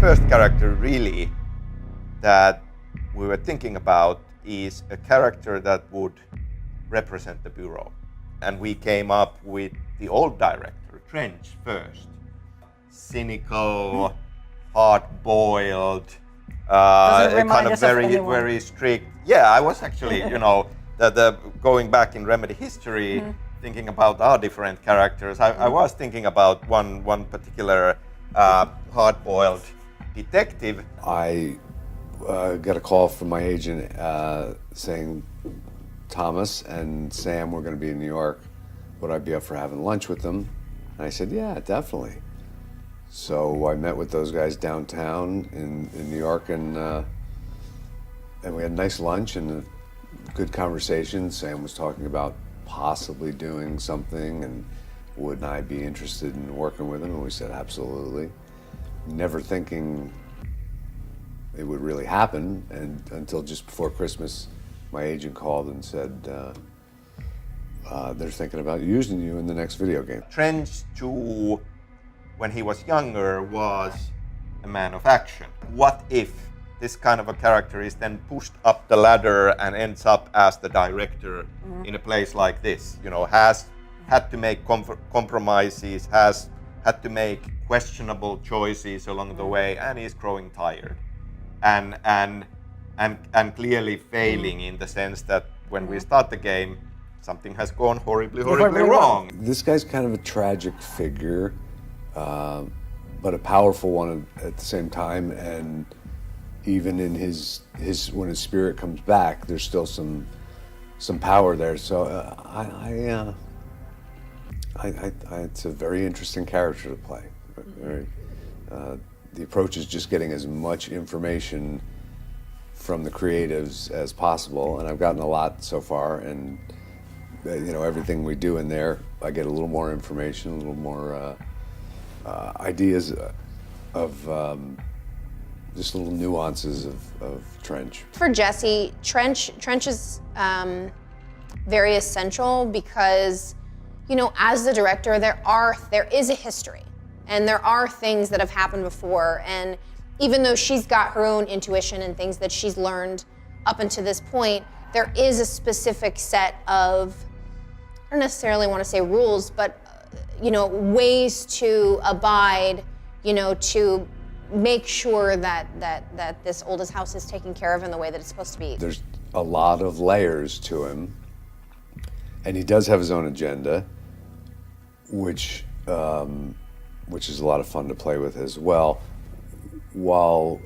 first character really that we were thinking about is a character that would represent the Bureau. And we came up with the old director, Trench, first. Cynical, hard-boiled, kind of very strict. Yeah, I was actually, going back in Remedy history, thinking about our different characters. I was thinking about one particular hard-boiled detective. I got a call from my agent saying, Thomas and Sam were going to be in New York. Would I be up for having lunch with them? And I said, yeah, definitely. So I met with those guys downtown in New York, and we had a nice lunch and a good conversation. Sam was talking about possibly doing something, and would I be interested in working with him? And we said, absolutely. Never thinking it would really happen, and until just before Christmas, my agent called and said, they're thinking about using you in the next video game. Trench, when he was younger, was a man of action. What if this kind of a character is then pushed up the ladder and ends up as the director in a place like this? Has had to make compromises, has had to make questionable choices along the way, and is growing tired. And clearly failing in the sense that when we start the game, something has gone horribly wrong. This guy's kind of a tragic figure, but a powerful one at the same time. And even in his when his spirit comes back, there's still some power there. So it's a very interesting character to play. The approach is just getting as much information from the creatives as possible, and I've gotten a lot so far, and everything we do in there, I get a little more information, a little more ideas of just little nuances of Trench. For Jesse, Trench is very essential because, as the director, there is a history, and there are things that have happened before, and even though she's got her own intuition and things that she's learned up until this point, there is a specific set of, I don't necessarily want to say rules, but ways to abide, to make sure that this oldest house is taken care of in the way that it's supposed to be. There's a lot of layers to him, and he does have his own agenda, which is a lot of fun to play with as well, while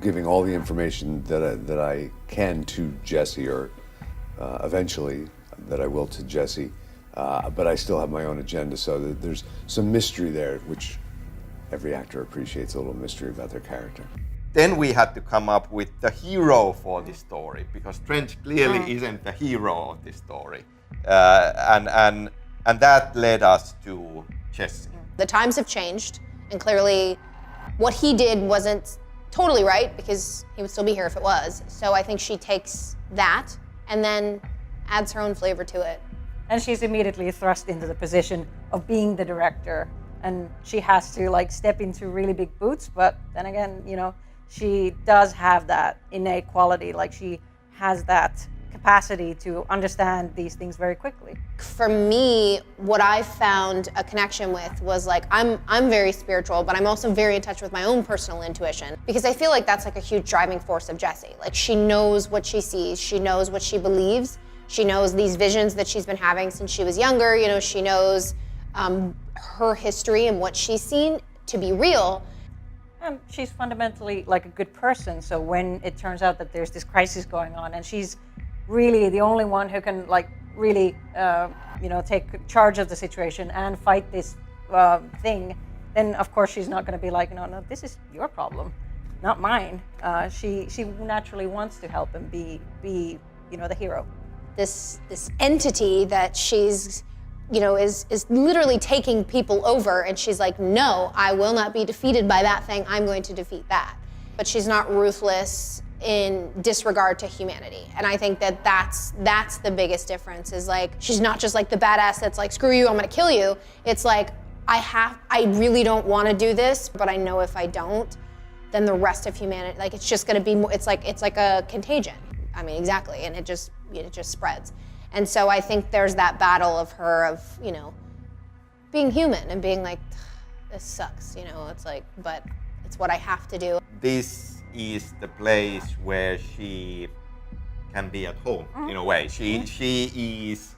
giving all the information that I can to Jesse, or eventually that I will to Jesse, but I still have my own agenda, so that there's some mystery there, which every actor appreciates, a little mystery about their character. Then we had to come up with the hero for this story, because Trench clearly isn't the hero of this story, and that led us to Jesse. The times have changed, and clearly what he did wasn't totally right, because he would still be here if it was. So I think she takes that and then adds her own flavor to it. And she's immediately thrust into the position of being the director, and she has to step into really big boots, but then again, she does have that innate quality, she has that capacity to understand these things very quickly. For me, what I found a connection with was I'm very spiritual, but I'm also very in touch with my own personal intuition, because I feel like that's a huge driving force of Jessie. She knows what she sees, she knows what she believes, she knows these visions that she's been having since she was younger, she knows her history and what she's seen to be real. And she's fundamentally a good person, so when it turns out that there's this crisis going on and she's really the only one who can really take charge of the situation and fight this thing, then of course she's not going to be no, this is your problem, not mine. She naturally wants to help and be the hero. This entity that she's is literally taking people over, and she's no, I will not be defeated by that thing, I'm going to defeat that. But she's not ruthless in disregard to humanity. And I think that's the biggest difference, is she's not just the badass that's screw you, I'm gonna kill you. It's I really don't want to do this, but I know if I don't, then the rest of humanity, like it's just gonna be more, it's like a contagion. I mean, exactly, and it just spreads. And so I think there's that battle of her of, you know, being human and being like, this sucks, you know, it's like, but it's what I have to do. This is the place where she can be at home in a way. She is,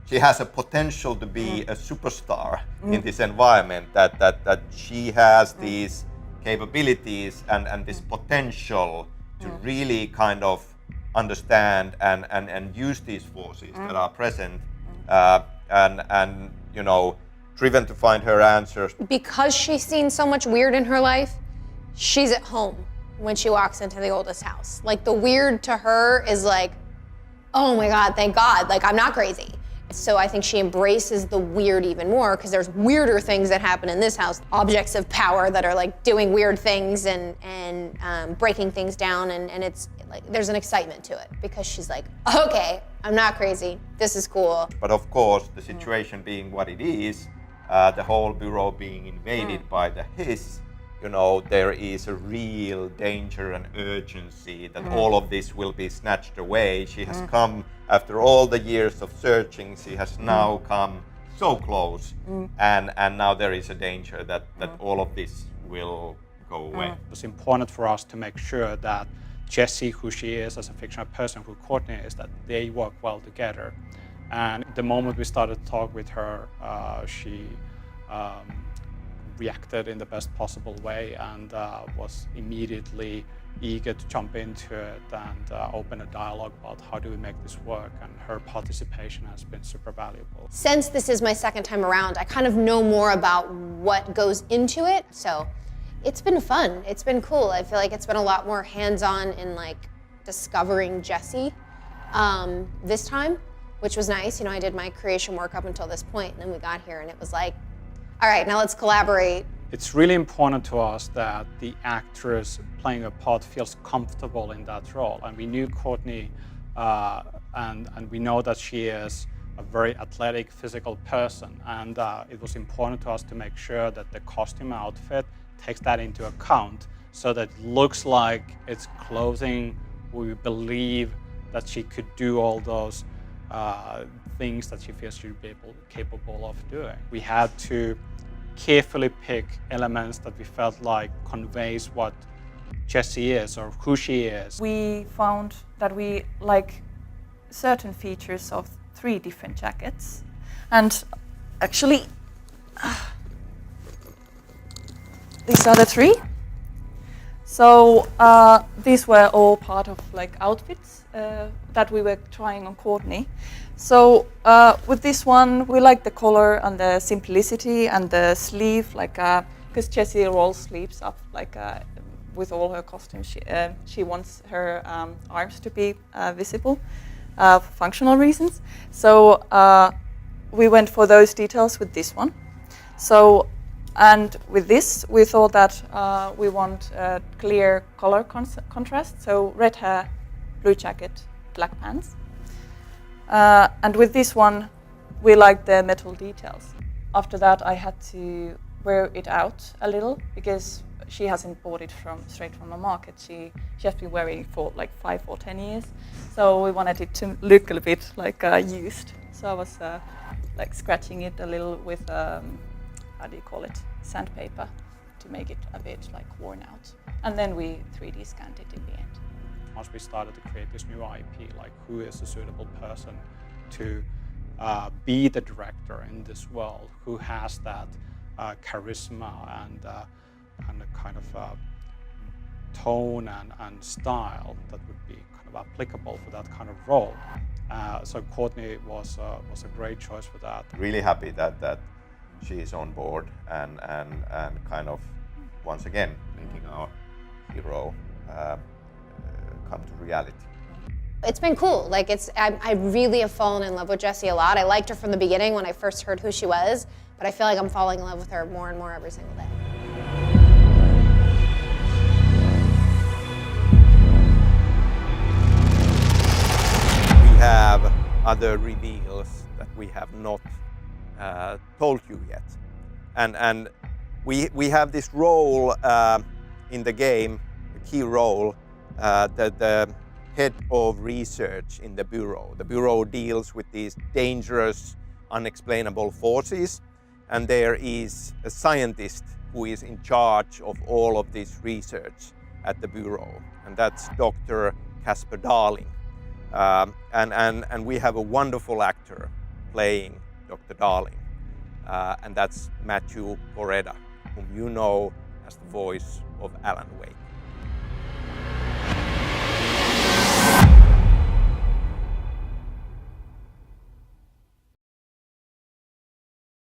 she has a potential to be a superstar in this environment, that she has these capabilities and this potential to really kind of understand and use these forces that are present and you know, driven to find her answers. Because she's seen so much weird in her life, she's at home when she walks into the oldest house. Like the weird to her is like, oh my God, thank God, like I'm not crazy. So I think she embraces the weird even more because there's weirder things that happen in this house. Objects of power that are like doing weird things and breaking things down, and it's like there's an excitement to it because she's like, okay, I'm not crazy, this is cool. But of course, the situation being what it is, the whole bureau being invaded by the Hiss, you know, there is a real danger and urgency that all of this will be snatched away. She has come, after all the years of searching, she has now come so close, and now there is a danger that all of this will go away. It was important for us to make sure that Jessie, who she is as a fictional person, who Courtney is, that they work well together. And the moment we started to talk with her, she reacted in the best possible way and was immediately eager to jump into it and open a dialogue about how do we make this work, and her participation has been super valuable. Since this is my second time around, I kind of know more about what goes into it, so it's been fun, it's been cool. I feel like it's been a lot more hands-on in like discovering Jessie this time, which was nice. You know, I did my creation work up until this point, and then we got here and it was like, all right, now let's collaborate. It's really important to us that the actress playing a part feels comfortable in that role. And we knew Courtney, and we know that she is a very athletic, physical person. And it was important to us to make sure that the costume outfit takes that into account so that it looks like it's clothing we believe that she could do all those things that she feels she'd be capable of doing. We had to carefully pick elements that we felt like conveys what Jessie is or who she is. We found that we like certain features of 3 different jackets, and actually these are the 3. So these were all part of like outfits that we were trying on Courtney. So with this one, we like the color and the simplicity and the sleeve, like because Jessie rolls sleeves up, like with all her costumes. She wants her arms to be visible for functional reasons. So we went for those details with this one. So, and with this, we thought that we want a clear color contrast. So red hair, blue jacket, black pants. And with this one, we like the metal details. After that, I had to wear it out a little because she hasn't bought it straight from the market. She has been wearing it for like 5 or 10 years. So we wanted it to look a bit like used. So I was like scratching it a little with, how do you call it, sandpaper, to make it a bit like worn out. And then we 3D scanned it in the end. Once we started to create this new IP, like who is a suitable person to be the director in this world, who has that charisma and a kind of tone and style that would be kind of applicable for that kind of role. So Courtney was a great choice for that. Really happy that she is on board and kind of once again making our hero come to reality. It's been cool. Like I really have fallen in love with Jessie a lot. I liked her from the beginning when I first heard who she was, but I feel like I'm falling in love with her more and more every single day. We have other reveals that we have not told you yet, and we have this role in the game a key role, the head of research in the Bureau. The Bureau deals with these dangerous, unexplainable forces, and there is a scientist who is in charge of all of this research at the Bureau, and that's Dr. Casper Darling. And we have a wonderful actor playing Dr. Darling, and that's Matthew Poreda, whom you know as the voice of Alan Wake.